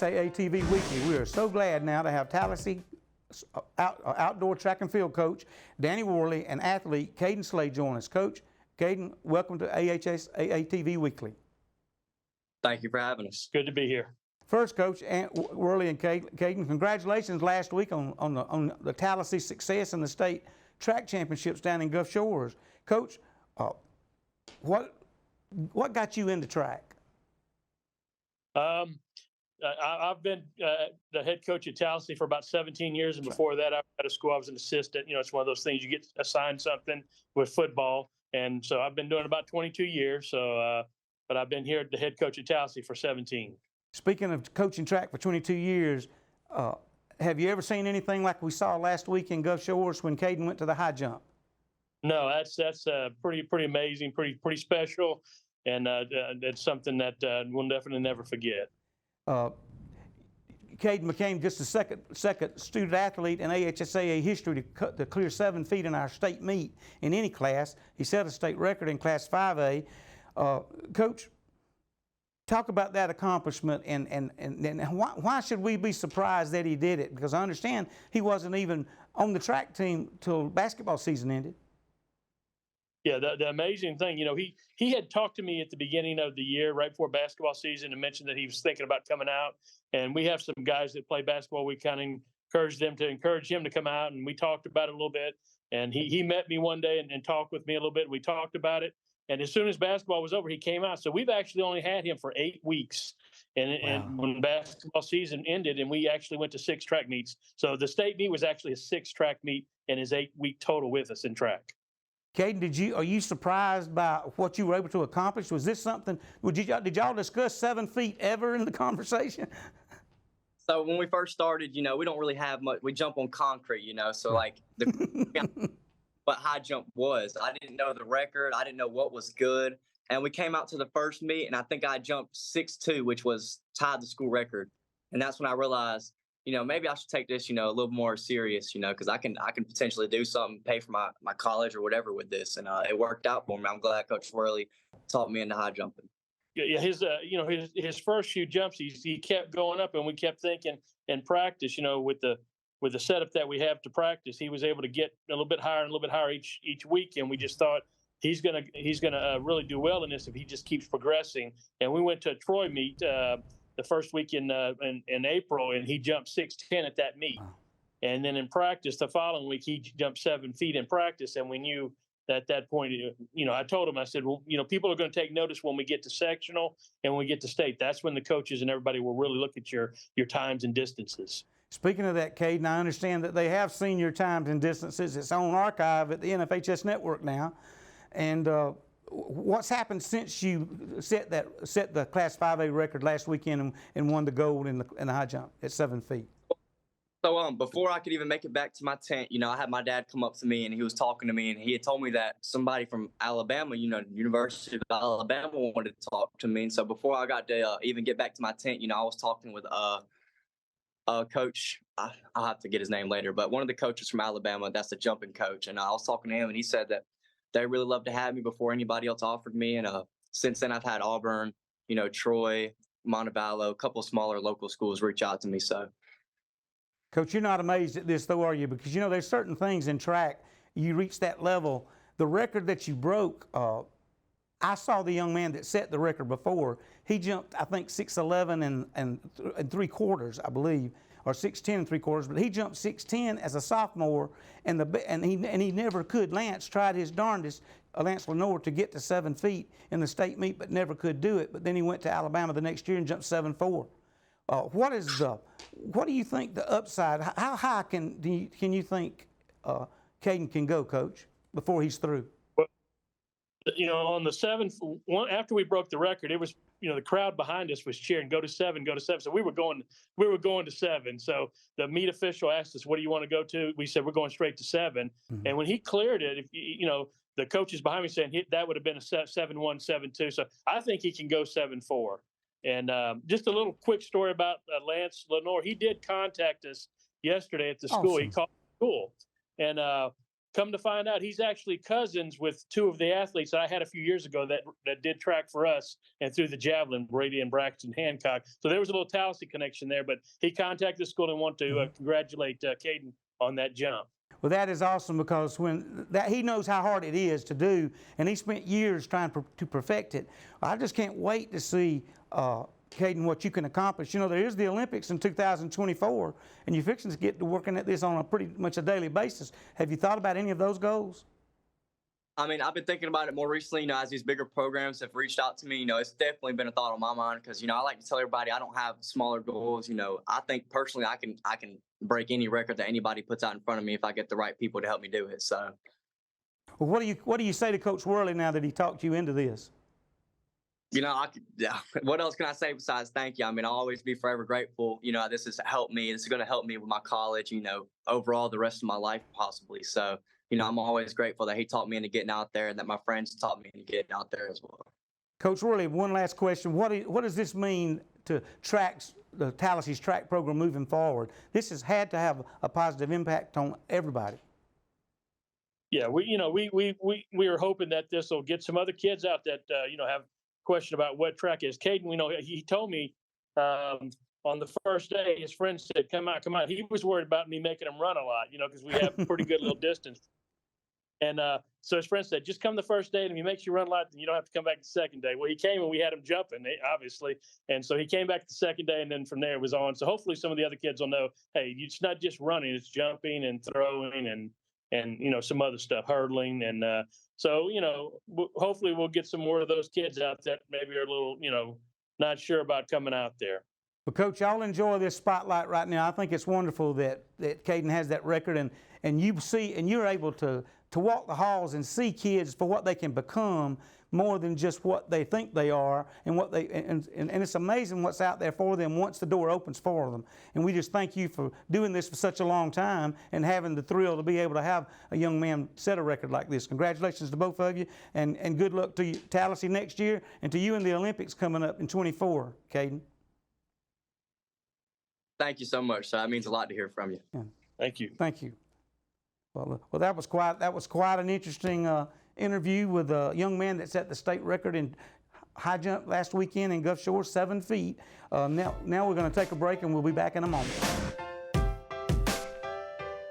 AHSAA TV Weekly. We are so glad now to have Tallassee outdoor track and field coach Danny Worley and athlete Kayden Slade join us. Coach Kayden, welcome to AHSAA TV Weekly. Thank you for having us. Good to be here. First, Coach Worley and Kayden, congratulations last week on the Tallassee success in the state track championships down in Gulf Shores. Coach, what got you into track? I've been the head coach at Tallassee for about 17 years, and before that, I was at a school. I was an assistant. You know, it's one of those things you get assigned something with football, and so I've been doing about 22 years. So, but I've been here the head coach at Tallassee for 17. Speaking of coaching track for 22 years, have you ever seen anything like we saw last week in Gulf Shores when Kayden went to the high jump? No, that's pretty amazing, pretty special, and it's something that we'll definitely never forget. Kayden became just the second student athlete in AHSAA history to clear 7 feet in our state meet in any class. He set a state record in Class 5A. Coach, talk about that accomplishment and why should we be surprised that he did it? Because I understand he wasn't even on the track team till basketball season ended. Yeah, the amazing thing, you know, he had talked to me at the beginning of the year, right before basketball season, and mentioned that he was thinking about coming out. And we have some guys that play basketball. We kind of encourage him to come out, and we talked about it a little bit. And he met me one day and talked with me a little bit. We talked about it. And as soon as basketball was over, he came out. So we've actually only had him for 8 weeks. And when basketball season ended, and we actually went to 6 track meets. So the state meet was actually a 6 track meet and his 8-week total with us in track. Kayden, are you surprised by what you were able to accomplish? Was this something? Did y'all discuss 7 feet ever in the conversation? So when we first started, you know, we don't really have much. We jump on concrete, you know. So like what high jump was, I didn't know the record. I didn't know what was good. And we came out to the first meet, and I think I jumped 6'2", which was tied the school record. And that's when I realized, you know, maybe I should take this, you know, a little more serious, you know, because I can potentially do something, pay for my college or whatever with this. And it worked out for me. I'm glad Coach Worley taught me into high jumping. Yeah, his his first few jumps, he kept going up, and we kept thinking in practice, you know, with the setup that we have to practice, he was able to get a little bit higher and a little bit higher each week, and we just thought he's gonna really do well in this if he just keeps progressing. And we went to a Troy meet the first week in April, and he jumped 6'10" at that meet. Wow. And then in practice the following week, he jumped 7 feet in practice, and we knew at that point, you know, I told him, I said, well, you know, people are going to take notice when we get to sectional and when we get to state. That's when the coaches and everybody will really look at your times and distances. Speaking of that, Kayden, I understand that they have seen your times and distances. It's on archive at the NFHS network now. And what's happened since you set the Class 5A record last weekend and won the gold in the high jump at 7 feet? So before I could even make it back to my tent, you know, I had my dad come up to me, and he was talking to me, and he had told me that somebody from Alabama, you know, University of Alabama, wanted to talk to me. And so before I got to even get back to my tent, you know, I was talking with coach. I'll have to get his name later, but one of the coaches from Alabama, that's the jumping coach. And I was talking to him, and he said that they really love to have me before anybody else offered me. And since then, I've had Auburn, you know, Troy, Montevallo, a couple of smaller local schools reach out to me. So, Coach, you're not amazed at this, though, are you? Because, you know, there's certain things in track, you reach that level. The record that you broke, I saw the young man that set the record before. He jumped, I think, 6'11" and 3/4, I believe, or 6'10" and 3/4. But he jumped 6'10" as a sophomore, and he never could. Lance tried his darndest, Lance Lenore, to get to 7 feet in the state meet, but never could do it. But then he went to Alabama the next year and jumped 7'4". What do you think the upside? How high can you think Kayden can go, Coach, before he's through? Well, you know, on the 7th one, after we broke the record, it was, you know, the crowd behind us was cheering, go to 7, go to 7. So we were going to 7. So the meet official asked us, what do you want to go to? We said, we're going straight to 7. Mm-hmm. And when he cleared it, you know, the coaches behind me saying that would have been a 7'1", 7'2". So I think he can go 7'4". And just a little quick story about Lance Lenore. He did contact us yesterday at the school. Awesome. He called the school, and come to find out, he's actually cousins with two of the athletes that I had a few years ago that did track for us and threw the javelin, Brady and Braxton Hancock. So there was a little Tallassee connection there, but he contacted the school and wanted to congratulate Kayden on that jump. Well, that is awesome, because he knows how hard it is to do, and he spent years trying to perfect it. I just can't wait to see, Kayden, what you can accomplish. You know, there is the Olympics in 2024, and you're fixing to get to working at this on a pretty much a daily basis. Have you thought about any of those goals? I mean, I've been thinking about it more recently, as these bigger programs have reached out to me. It's definitely been a thought on my mind, because, I like to tell everybody I don't have smaller goals. I think personally I can break any record that anybody puts out in front of me if I get the right people to help me do it. So, well, what do you say to Coach Worley now that he talked you into this? What else can I say besides thank you? I mean, I'll always be forever grateful. This has helped me. This is going to help me with my college, overall the rest of my life possibly. So, I'm always grateful that he taught me into getting out there, and that my friends taught me into getting out there as well. Coach Worley, one last question. What does this mean to the Tallassee's track program moving forward? This has had to have a positive impact on everybody. Yeah, we are hoping that this will get some other kids out that have question about what track is. Kayden, he told me on the first day, his friend said, come out. He was worried about me making him run a lot, because we have pretty good little distance. And so his friend said, just come the first day, and if he makes you run a lot, then you don't have to come back the second day. Well, he came and we had him jumping, obviously. And so he came back the second day, and then from there it was on. So hopefully some of the other kids will know, hey, it's not just running, it's jumping and throwing and some other stuff, hurdling. And so, hopefully we'll get some more of those kids out that maybe are a little, not sure about coming out there. Well, Coach, y'all enjoy this spotlight right now. I think it's wonderful that Kayden has that record, and you're able to walk the halls and see kids for what they can become, more than just what they think they are, and it's amazing what's out there for them once the door opens for them. And we just thank you for doing this for such a long time and having the thrill to be able to have a young man set a record like this. Congratulations to both of you, and good luck to you, Tallassee, next year, and to you in the Olympics coming up in 24, Kayden. Thank you so much. So that means a lot to hear from you. Yeah. Thank you. Thank you. Well, that was quite an interesting interview with a young man that set the state record in high jump last weekend in Gulf Shores, 7 feet. Now we're going to take a break, and we'll be back in a moment.